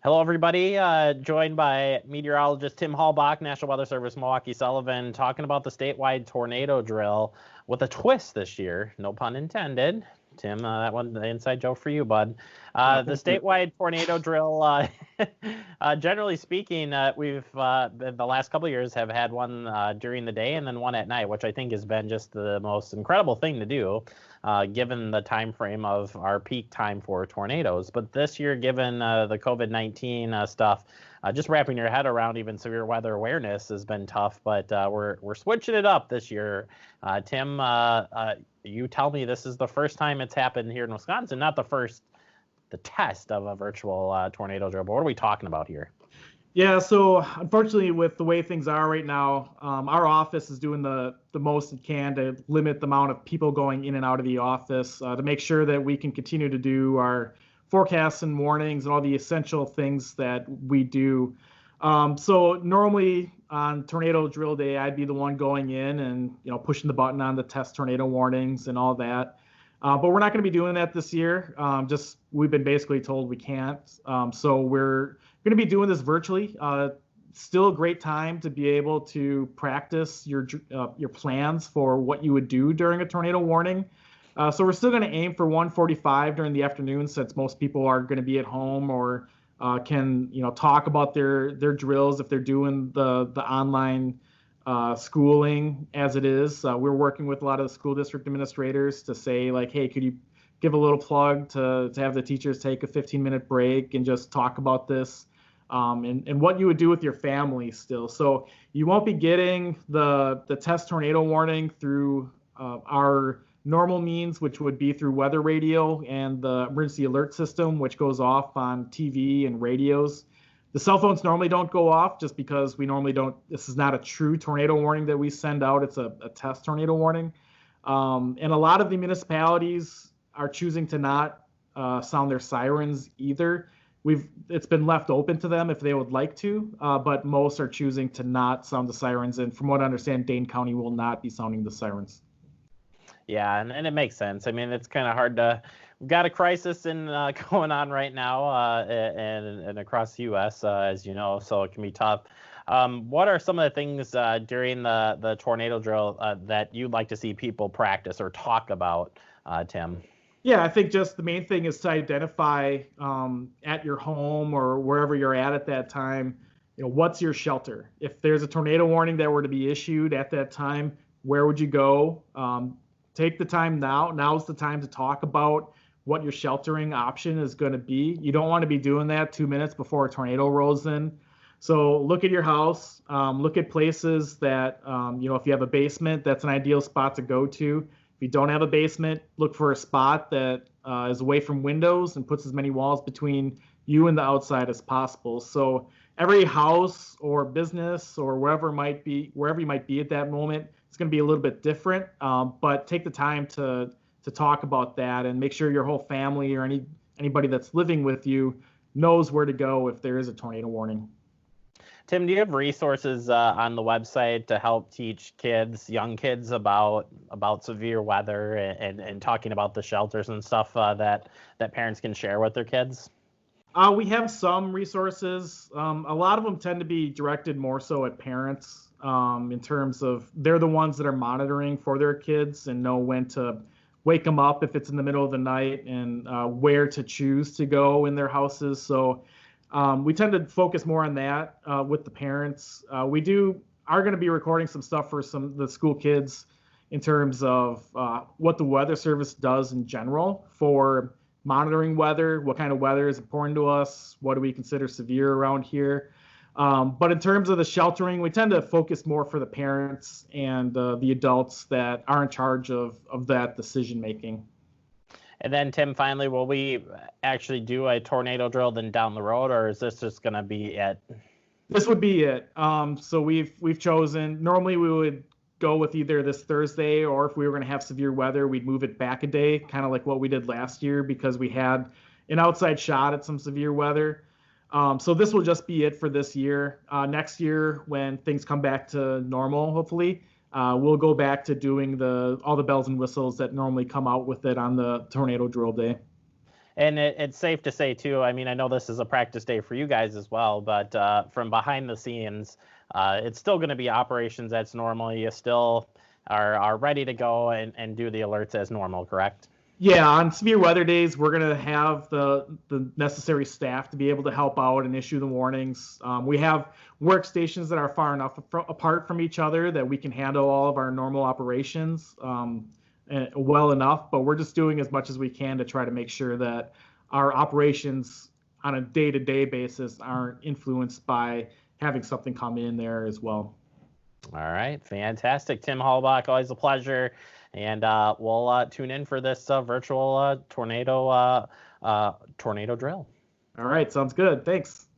Hello, everybody. Joined by meteorologist Tim Halbach, National Weather Service Milwaukee Sullivan, talking about the statewide tornado drill with a twist this year. No pun intended. Tim, that one, the inside joke for you, bud. The statewide tornado drill, generally speaking, we've the last couple of years have had one during the day and then one at night, which I think has been just the most incredible thing to do, given the time frame of our peak time for tornadoes. But this year, given the COVID-19 stuff, just wrapping your head around even severe weather awareness has been tough. But we're switching it up this year. Tim, you tell me this is the first time it's happened here in Wisconsin, not the test of a virtual tornado drill. But what are we talking about here? Yeah, so unfortunately, with the way things are right now, our office is doing the most it can to limit the amount of people going in and out of the office to make sure that we can continue to do our forecasts and warnings and all the essential things that we do. So normally on tornado drill day, I'd be the one going in and pushing the button on the test tornado warnings and all that. But we're not going to be doing that this year. We've been basically told we can't. So we're going to be doing this virtually. Still a great time to be able to practice your plans for what you would do during a tornado warning. So we're still going to aim for 1:45 during the afternoon, since most people are going to be at home or can talk about their drills if they're doing the online schooling as it is. We're working with a lot of the school district administrators to say, like, hey, could you give a little plug to have the teachers take a 15-minute break and just talk about this and what you would do with your family still. So you won't be getting the test tornado warning through our normal means, which would be through weather radio and the emergency alert system, which goes off on TV and radios. The cell phones normally don't go off just because we normally don't. This is not a true tornado warning that we send out. It's a test tornado warning. And a lot of the municipalities are choosing to not sound their sirens either. It's been left open to them if they would like to, but most are choosing to not sound the sirens. And from what I understand, Dane County will not be sounding the sirens. Yeah, and it makes sense. I mean, it's kind of hard to. We've got a crisis going on right now and across the U.S., as you know, so it can be tough. What are some of the things during the tornado drill that you'd like to see people practice or talk about, Tim? Yeah, I think just the main thing is to identify at your home or wherever you're at that time, what's your shelter? If there's a tornado warning that were to be issued at that time, where would you go? Take the time now. Now's the time to talk about what your sheltering option is going to be. You don't want to be doing that 2 minutes before a tornado rolls in. So look at your house. Look at places that, if you have a basement, that's an ideal spot to go to. If you don't have a basement, look for a spot that is away from windows and puts as many walls between you and the outside as possible. So every house or business or wherever you might be at that moment, it's going to be a little bit different. But take the time to talk about that and make sure your whole family or anybody that's living with you knows where to go if there is a tornado warning. Tim, do you have resources on the website to help teach young kids about severe weather and talking about the shelters and stuff that parents can share with their kids? We have some resources. A lot of them tend to be directed more so at parents in terms of they're the ones that are monitoring for their kids and know when to wake them up if it's in the middle of the night and where to choose to go in their houses. So we tend to focus more on that with the parents. We are going to be recording some stuff for some of the school kids in terms of what the Weather Service does in general for monitoring weather, what kind of weather is important to us, what do we consider severe around here. But in terms of the sheltering, we tend to focus more for the parents and the adults that are in charge of that decision making. And then, Tim, finally, will we actually do a tornado drill then down the road, or is this just going to be it? This would be it. So we've chosen, normally we would go with either this Thursday, or if we were going to have severe weather, we'd move it back a day, kind of like what we did last year, because we had an outside shot at some severe weather. So this will just be it for this year. Next year, when things come back to normal, hopefully, we'll go back to doing all the bells and whistles that normally come out with it on the tornado drill day. And it's safe to say, too, I mean, I know this is a practice day for you guys as well, but from behind the scenes, it's still going to be operations as normal. You still are ready to go and do the alerts as normal, correct? Yeah, on severe weather days, we're going to have the necessary staff to be able to help out and issue the warnings. We have workstations that are far enough apart from each other that we can handle all of our normal operations well enough, but we're just doing as much as we can to try to make sure that our operations on a day-to-day basis aren't influenced by having something come in there as well. All right, fantastic. Tim Halbach, always a pleasure. And we'll tune in for this virtual tornado drill. All right, sounds good. Thanks.